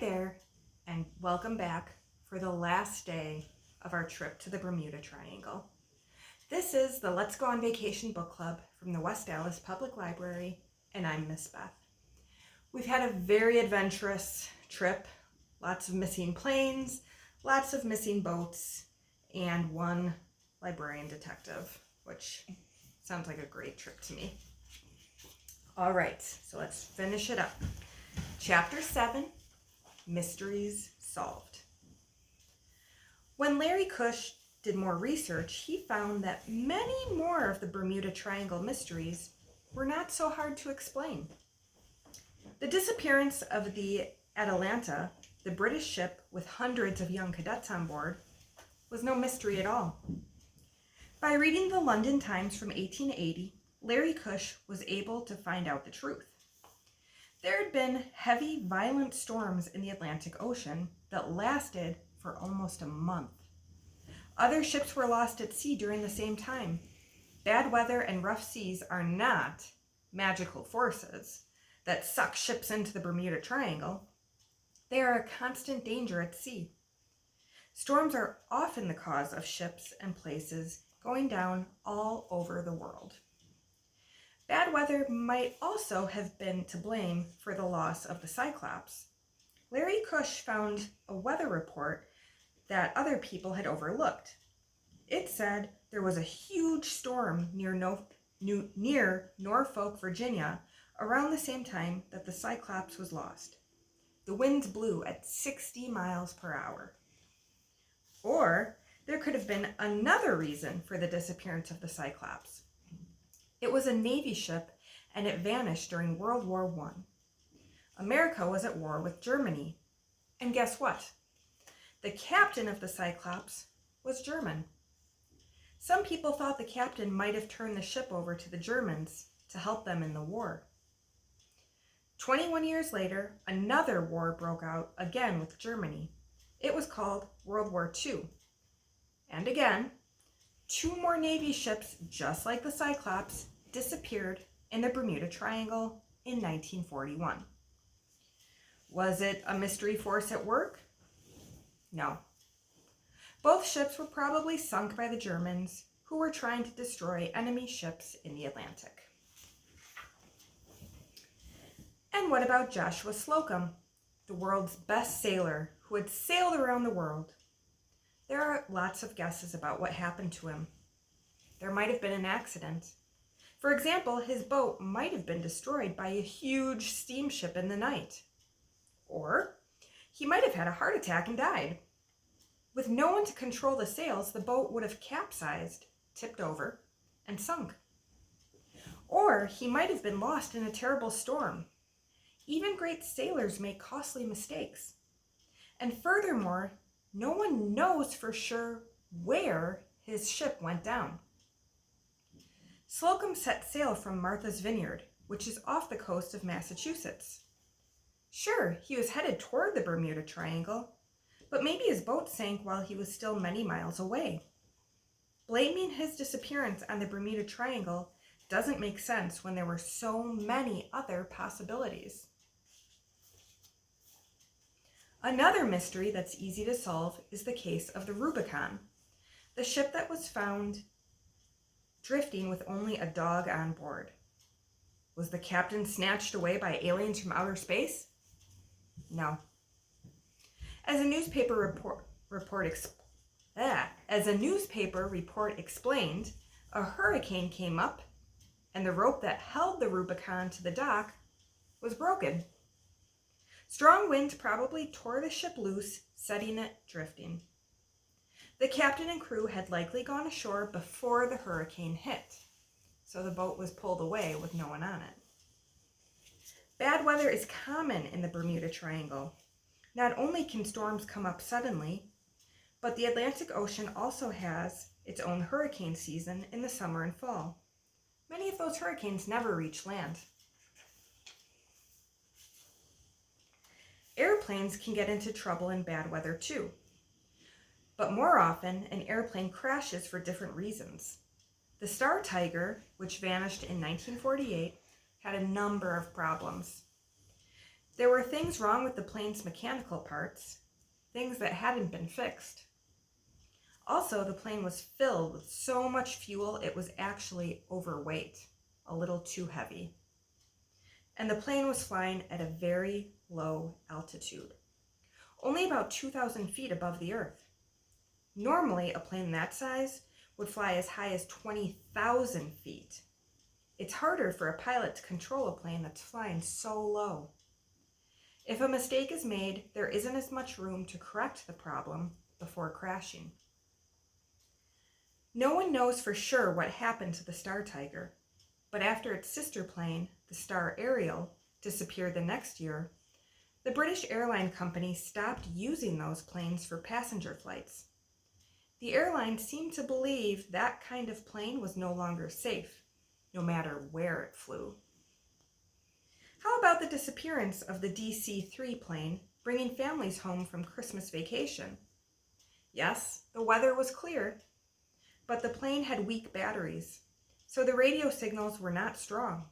there, and welcome back for the last day of our trip to the Bermuda Triangle. This is the Let's Go on Vacation book club from the West Dallas Public Library, and I'm Miss Beth. We've had a very adventurous trip, lots of missing planes, lots of missing boats, and one librarian detective, which sounds like a great trip to me. All right, so let's finish it up. Chapter 7, Mysteries Solved. When Larry Cush did more research, he found that many more of the Bermuda Triangle mysteries were not so hard to explain. The disappearance of the Atalanta, the British ship with hundreds of young cadets on board, was no mystery at all. By reading the London Times from 1880, Larry Cush was able to find out the truth. There had been heavy, violent storms in the Atlantic Ocean that lasted for almost a month. Other ships were lost at sea during the same time. Bad weather and rough seas are not magical forces that suck ships into the Bermuda Triangle. They are a constant danger at sea. Storms are often the cause of ships and places going down all over the world. Bad weather might also have been to blame for the loss of the Cyclops. Larry Cush found a weather report that other people had overlooked. It said there was a huge storm near Norfolk, Virginia, around the same time that the Cyclops was lost. The winds blew at 60 miles per hour. Or there could have been another reason for the disappearance of the Cyclops. It was a Navy ship, and it vanished during World War I. America was at war with Germany. And guess what? The captain of the Cyclops was German. Some people thought the captain might have turned the ship over to the Germans to help them in the war. 21 years later, another war broke out again with Germany. It was called World War II. And again, 2 more Navy ships, just like the Cyclops, disappeared in the Bermuda Triangle in 1941. Was it a mystery force at work? No. Both ships were probably sunk by the Germans, who were trying to destroy enemy ships in the Atlantic. And what about Joshua Slocum, the world's best sailor who had sailed around the world? There are lots of guesses about what happened to him. There might have been an accident. For example, his boat might have been destroyed by a huge steamship in the night. Or he might have had a heart attack and died. With no one to control the sails, the boat would have capsized, tipped over, and sunk. Or he might have been lost in a terrible storm. Even great sailors make costly mistakes. And furthermore, no one knows for sure where his ship went down. Slocum set sail from Martha's Vineyard, which is off the coast of Massachusetts. Sure, he was headed toward the Bermuda Triangle, but maybe his boat sank while he was still many miles away. Blaming his disappearance on the Bermuda Triangle doesn't make sense when there were so many other possibilities. Another mystery that's easy to solve is the case of the Rubicon, the ship that was found drifting with only a dog on board. Was the captain snatched away by aliens from outer space? No. As a newspaper report explained, a hurricane came up, and the rope that held the Rubicon to the dock was broken. Strong wind probably tore the ship loose, setting it drifting. The captain and crew had likely gone ashore before the hurricane hit, so the boat was pulled away with no one on it. Bad weather is common in the Bermuda Triangle. Not only can storms come up suddenly, but the Atlantic Ocean also has its own hurricane season in the summer and fall. Many of those hurricanes never reach land. Airplanes can get into trouble in bad weather too. But more often, an airplane crashes for different reasons. The Star Tiger, which vanished in 1948, had a number of problems. There were things wrong with the plane's mechanical parts, things that hadn't been fixed. Also, the plane was filled with so much fuel it was actually overweight, a little too heavy. And the plane was flying at a very low altitude, only about 2,000 feet above the earth. Normally, a plane that size would fly as high as 20,000 feet. It's harder for a pilot to control a plane that's flying so low. If a mistake is made, there isn't as much room to correct the problem before crashing. No one knows for sure what happened to the Star Tiger, but after its sister plane, the Star Ariel, disappeared the next year, the British airline company stopped using those planes for passenger flights. The airline seemed to believe that kind of plane was no longer safe, no matter where it flew. How about the disappearance of the DC-3 plane, bringing families home from Christmas vacation? Yes, the weather was clear, but the plane had weak batteries, so the radio signals were not strong.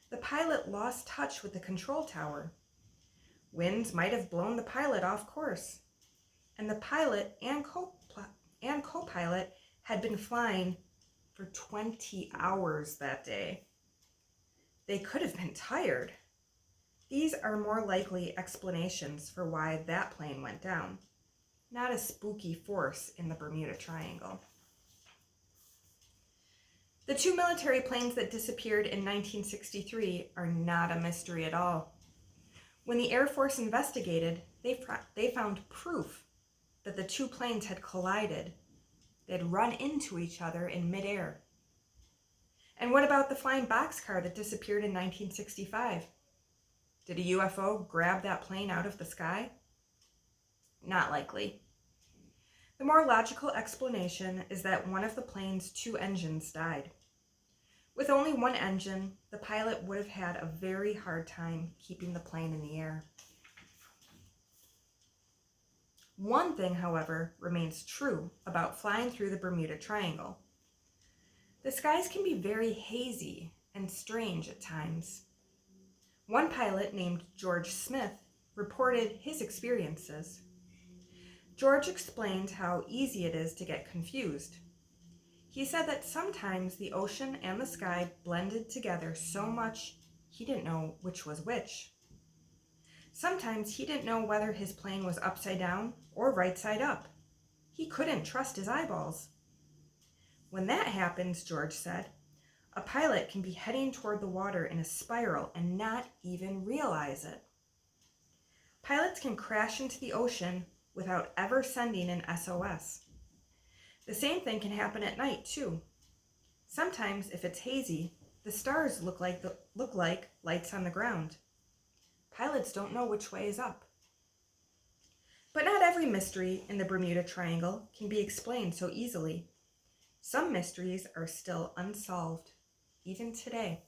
The pilot lost touch with the control tower. Winds might have blown the pilot off course, and the pilot and co-pilot had been flying for 20 hours that day. They could have been tired. These are more likely explanations for why that plane went down, not a spooky force in the Bermuda Triangle. The two military planes that disappeared in 1963 are not a mystery at all. When the Air Force investigated, they found proof that the two planes had collided. They had run into each other in midair. And what about the flying boxcar that disappeared in 1965? Did a UFO grab that plane out of the sky? Not likely. The more logical explanation is that one of the plane's two engines died. With only one engine, the pilot would have had a very hard time keeping the plane in the air. One thing, however, remains true about flying through the Bermuda Triangle. The skies can be very hazy and strange at times. One pilot named George Smith reported his experiences. George explained how easy it is to get confused. He said that sometimes the ocean and the sky blended together so much he didn't know which was which. Sometimes he didn't know whether his plane was upside down or right side up. He couldn't trust his eyeballs. When that happens, George said, a pilot can be heading toward the water in a spiral and not even realize it. Pilots can crash into the ocean without ever sending an SOS. The same thing can happen at night, too. Sometimes, if it's hazy, the stars look like lights on the ground. Pilots don't know which way is up. But not every mystery in the Bermuda Triangle can be explained so easily. Some mysteries are still unsolved, even today.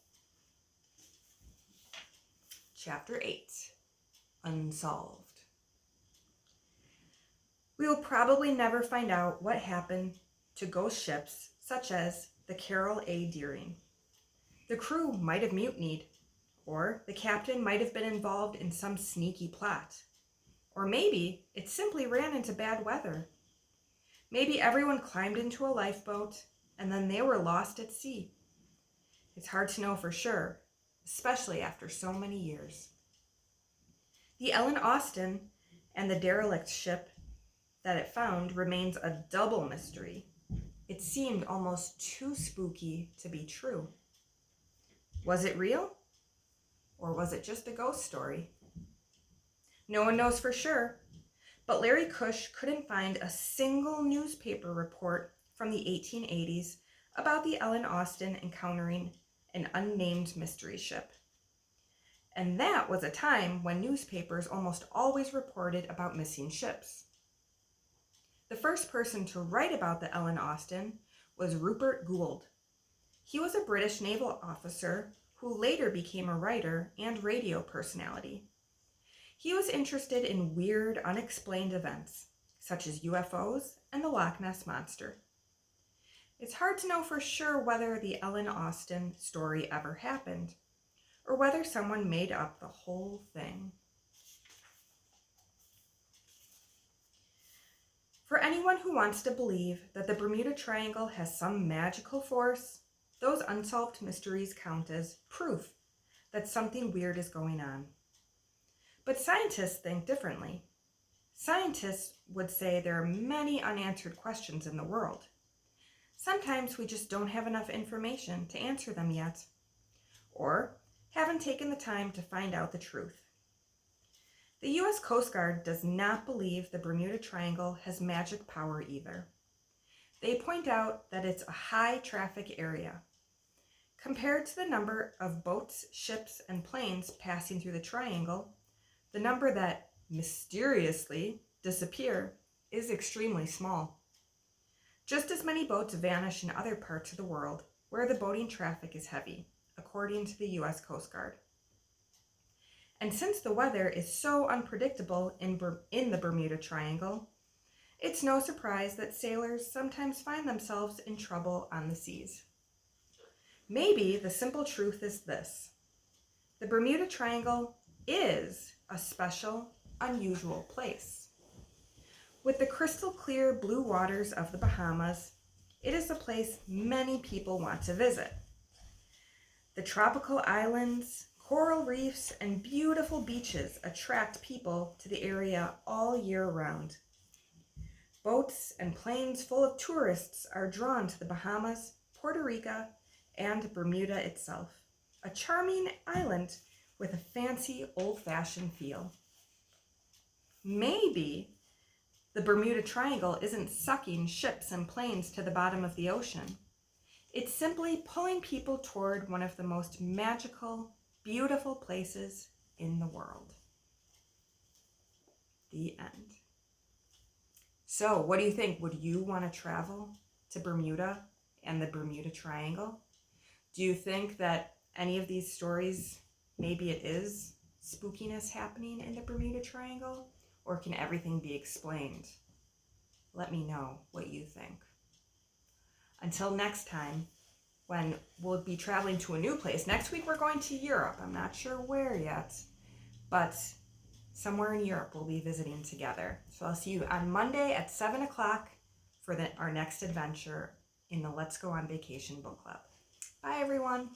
Chapter 8, Unsolved. We will probably never find out what happened to ghost ships such as the Carol A. Deering. The crew might have mutinied, or the captain might have been involved in some sneaky plot. Or maybe it simply ran into bad weather. Maybe everyone climbed into a lifeboat and then they were lost at sea. It's hard to know for sure, especially after so many years. The Ellen Austin and the derelict ship that it found remains a double mystery. It seemed almost too spooky to be true. Was it real? Or was it just a ghost story? No one knows for sure, but Larry Cush couldn't find a single newspaper report from the 1880s about the Ellen Austin encountering an unnamed mystery ship. And that was a time when newspapers almost always reported about missing ships. The first person to write about the Ellen Austin was Rupert Gould. He was a British naval officer who later became a writer and radio personality. He was interested in weird, unexplained events, such as UFOs and the Loch Ness Monster. It's hard to know for sure whether the Ellen Austin story ever happened, or whether someone made up the whole thing. For anyone who wants to believe that the Bermuda Triangle has some magical force, those unsolved mysteries count as proof that something weird is going on. But scientists think differently. Scientists would say there are many unanswered questions in the world. Sometimes we just don't have enough information to answer them yet, or haven't taken the time to find out the truth. The U.S. Coast Guard does not believe the Bermuda Triangle has magic power either. They point out that it's a high traffic area. Compared to the number of boats, ships, and planes passing through the triangle, the number that mysteriously disappear is extremely small. Just as many boats vanish in other parts of the world where the boating traffic is heavy, according to the U.S. Coast Guard. And since the weather is so unpredictable in the Bermuda Triangle, it's no surprise that sailors sometimes find themselves in trouble on the seas. Maybe the simple truth is this: the Bermuda Triangle is a special, unusual place. With the crystal clear blue waters of the Bahamas, it is a place many people want to visit. The tropical islands, coral reefs, and beautiful beaches attract people to the area all year round. Boats and planes full of tourists are drawn to the Bahamas, Puerto Rico, and Bermuda itself, a charming island with a fancy, old-fashioned feel. Maybe the Bermuda Triangle isn't sucking ships and planes to the bottom of the ocean. It's simply pulling people toward one of the most magical, beautiful places in the world. The end. So, what do you think? Would you want to travel to Bermuda and the Bermuda Triangle? Do you think that any of these stories, maybe it is spookiness happening in the Bermuda Triangle? Or can everything be explained? Let me know what you think. Until next time, when we'll be traveling to a new place. Next week we're going to Europe. I'm not sure where yet, but somewhere in Europe we'll be visiting together. So I'll see you on Monday at 7 o'clock for our next adventure in the Let's Go on Vacation book club. Bye, everyone.